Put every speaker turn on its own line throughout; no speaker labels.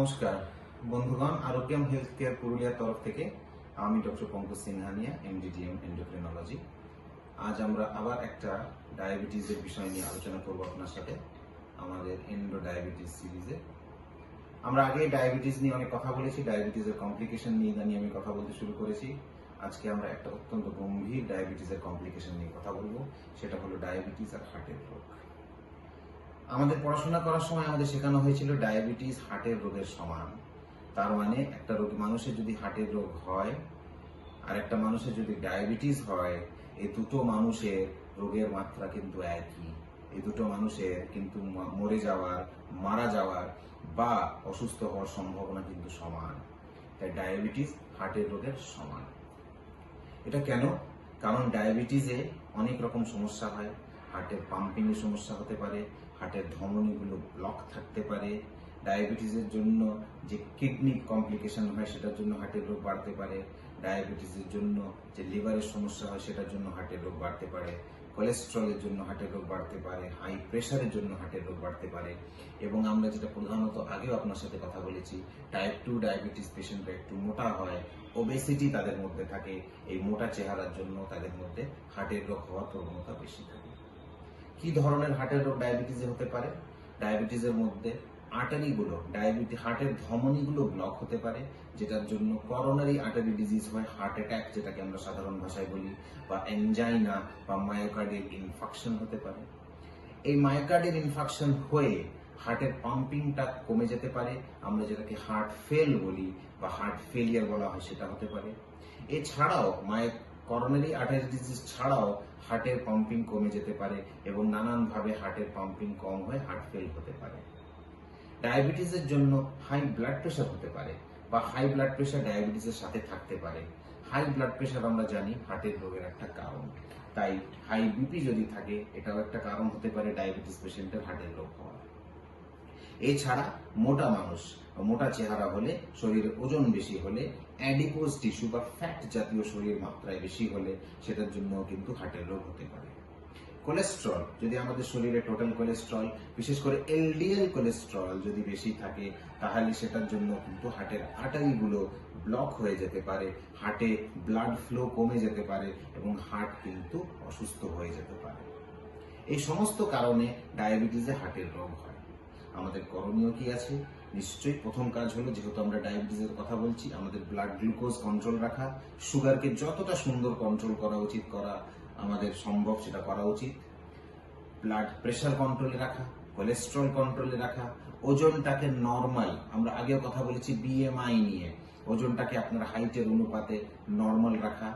নমস্কার বন্ধুগণ, Arogyam health care পুরুলিয়ার তরফ থেকে আমি ডক্টর পঙ্কজ সিনহানিয়া, এমডিডিএম এন্ডোক্রিনোলজি। আজ আমরা আবার একটা ডায়াবেটিসের বিষয় নিয়ে আলোচনা করব আপনার সাথে আমাদের এন্ডো ডায়াবেটিস সিরিজে। আমরা আগে ডায়াবেটিস নিয়ে অনেক কথা বলেছি, ডায়াবেটিসের কমপ্লিকেশন নিয়ে ইদানিং আমি কথা বলতে শুরু করেছি। আজকে আমরা একটা অত্যন্ত গম্ভীর ডায়াবেটিসের কমপ্লিকেশন নিয়ে কথা বলবো, সেটা হলো ডায়াবেটিস আর হার্টের রোগ। আমাদের পড়াশোনা করার সময় আমাদের শেখানো হয়েছিল ডায়াবেটিস হার্টের রোগের সমান। তার মানে একটা মানুষের যদি হার্টের রোগ হয় আর একটা মানুষের যদি ডায়াবেটিস হয়, এই দুটো মানুষের রোগের মাত্রা কিন্তু একই। এই দুটো মানুষের কিন্তু মরে যাওয়ার, মারা যাওয়ার বা অসুস্থ হওয়ার সম্ভাবনা কিন্তু সমান। তাই ডায়াবেটিস হার্টের রোগের সমান। এটা কেন? কারণ ডায়াবেটিসে অনেক রকম সমস্যা হয়। হার্টের পাম্পিং এর সমস্যা হতে পারে, হার্টের ধমনীগুলো ব্লক থাকতে পারে। ডায়াবেটিসের জন্য যে কিডনি কমপ্লিকেশন হয় সেটার জন্য হার্টের রোগ বাড়তে পারে। ডায়াবেটিসের জন্য যে লিভারের সমস্যা হয় সেটার জন্য হার্টের রোগ বাড়তে পারে। কোলেস্ট্রলের জন্য হার্টের রোগ বাড়তে পারে, হাই প্রেশারের জন্য হার্টের রোগ বাড়তে পারে। এবং আমরা যেটা প্রধানত আগেও আপনার সাথে কথা বলেছি, টাইপ 2 ডায়াবেটিস পেশেন্টরা একটু মোটা হয়, ওবেসিটি তাদের মধ্যে থাকে। এই মোটা চেহারার জন্য তাদের মধ্যে হার্টের রোগ হওয়ার প্রবণতা বেশি থাকে। কি ধরনের হার্টের রোগ ডায়াবেটিসে হতে পারে? ডায়াবেটিসের মধ্যে আর্টারিগুলো, হার্টের ধমনীগুলো ব্লক হতে পারে, যেটার জন্য করোনারি আর্টারি ডিজিজ হয়, হার্ট অ্যাটাক যেটাকে আমরা সাধারণ ভাষায় বলি, বা অ্যানজাইনা বা মায়োকার্ডিয়াল ইনফাকশন হতে পারে। এই মায়োকার্ডিয়াল ইনফাকশন হয়ে হার্টের পাম্পিংটা কমে যেতে পারে, আমরা যেটাকে হার্ট ফেল বলি বা হার্ট ফেলিয়ার বলা হয়, সেটা হতে পারে। এছাড়াও করোনারি আর্টারি ডিজিজ ছাড়াও হার্টের পাম্পিং কমে যেতে পারে এবং নানানভাবে হার্টের পাম্পিং কম হয়ে হার্ট ফেল হতে পারে। ডায়াবেটিসের জন্য হাই ব্লাড প্রেশার হতে পারে বা হাই ব্লাড প্রেশার ডায়াবেটিসের সাথে থাকতে পারে। হাই ব্লাড প্রেশার আমরা জানি হার্টের রোগের একটা কারণ, তাই হাই বিপি যদি থাকে এটাও একটা কারণ হতে পারে ডায়াবেটিস পেশেন্টের হার্টের রোগ হওয়ার। এছাড়া মোটা মানুষ, মোটা চেহারা হলে, শরীরের ওজন বেশি হলে, অ্যাডিপোজ টিস্যু বা ফ্যাট জাতীয় শরীর মাত্রায় বেশি হলে সেটার জন্য কিন্তু হার্টের রোগ হতে পারে। কোলেস্ট্রল, যদি আমাদের শরীরে টোটাল কোলেস্ট্রল, বিশেষ করে এলডিএল কোলেস্ট্রল যদি বেশি থাকে, তাহলে সেটার জন্য কিন্তু হার্টের আর্টারিগুলো ব্লক হয়ে যেতে পারে, হার্টে ব্লাড ফ্লো কমে যেতে পারে এবং হার্ট কিন্তু অসুস্থ হয়ে যেতে পারে। এই সমস্ত কারণে ডায়াবেটিসে হার্টের রোগ হয়। আমাদের করণীয় কি আছে? নিশ্চয়ই প্রথম কাজ হলো, যেহেতু আমরা ডায়াবেটিসের কথা বলছি, আমাদের ব্লাড গ্লুকোজ কন্ট্রোল রাখা, সুগারকে যতটা সুন্দর কন্ট্রোল করা উচিত আমাদের সম্ভব সেটা করা উচিত। ব্লাড প্রেশার কন্ট্রোলে রাখা, কোলেস্ট্রল কন্ট্রোলে রাখা, ওজনটাকে নর্মাল, আমরা আগেও কথা বলেছি বিএমআই নিয়ে, ওজনটাকে আপনার হাইটের অনুপাতে নর্মাল রাখা,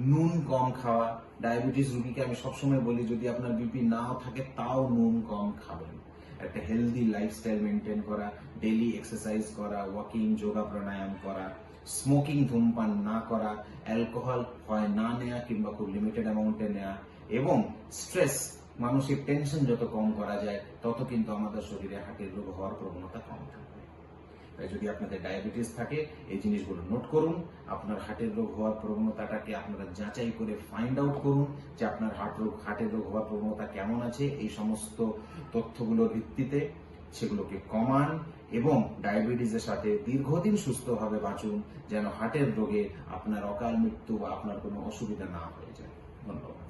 নুন কম খাওয়া। ডায়াবেটিস রোগীকে আমি সবসময় বলি, যদি আপনার বিপি নাও থাকে তাও নুন কম খাবেন। একটা হেলদি লাইফস্টাইল মেনটেন করা, ডেইলি এক্সারসাইজ করা, ওয়াকিং, যোগা, প্রাণায়াম করা, স্মোকিং, ধূমপান না করা, অ্যালকোহল হয় না নেওয়া কিংবা খুব লিমিটেড অ্যামাউন্টে নেওয়া, এবং স্ট্রেস, মানসিক টেনশন যত কম করা যায় তত কিন্তু আমাদের শরীরে হার্টের রোগ হওয়ার প্রবণতা কম থাকবে। তাই যদি আপনাদের ডায়াবেটিস থাকে, এই জিনিসগুলো নোট করুন। আপনার হার্টের রোগ হওয়ার প্রবণতাটাকে আপনারা যাচাই করে ফাইন্ড আউট করুন যে আপনার হার্টের রোগ হওয়ার প্রবণতা কেমন আছে। এই সমস্ত তথ্যগুলোর ভিত্তিতে সেগুলোকে কমান এবং ডায়াবেটিসের সাথে দীর্ঘদিন সুস্থভাবে বাঁচুন, যেন হার্টের রোগে আপনার অকাল মৃত্যু বা আপনার কোনো অসুবিধা না হয়ে যায়। ধন্যবাদ।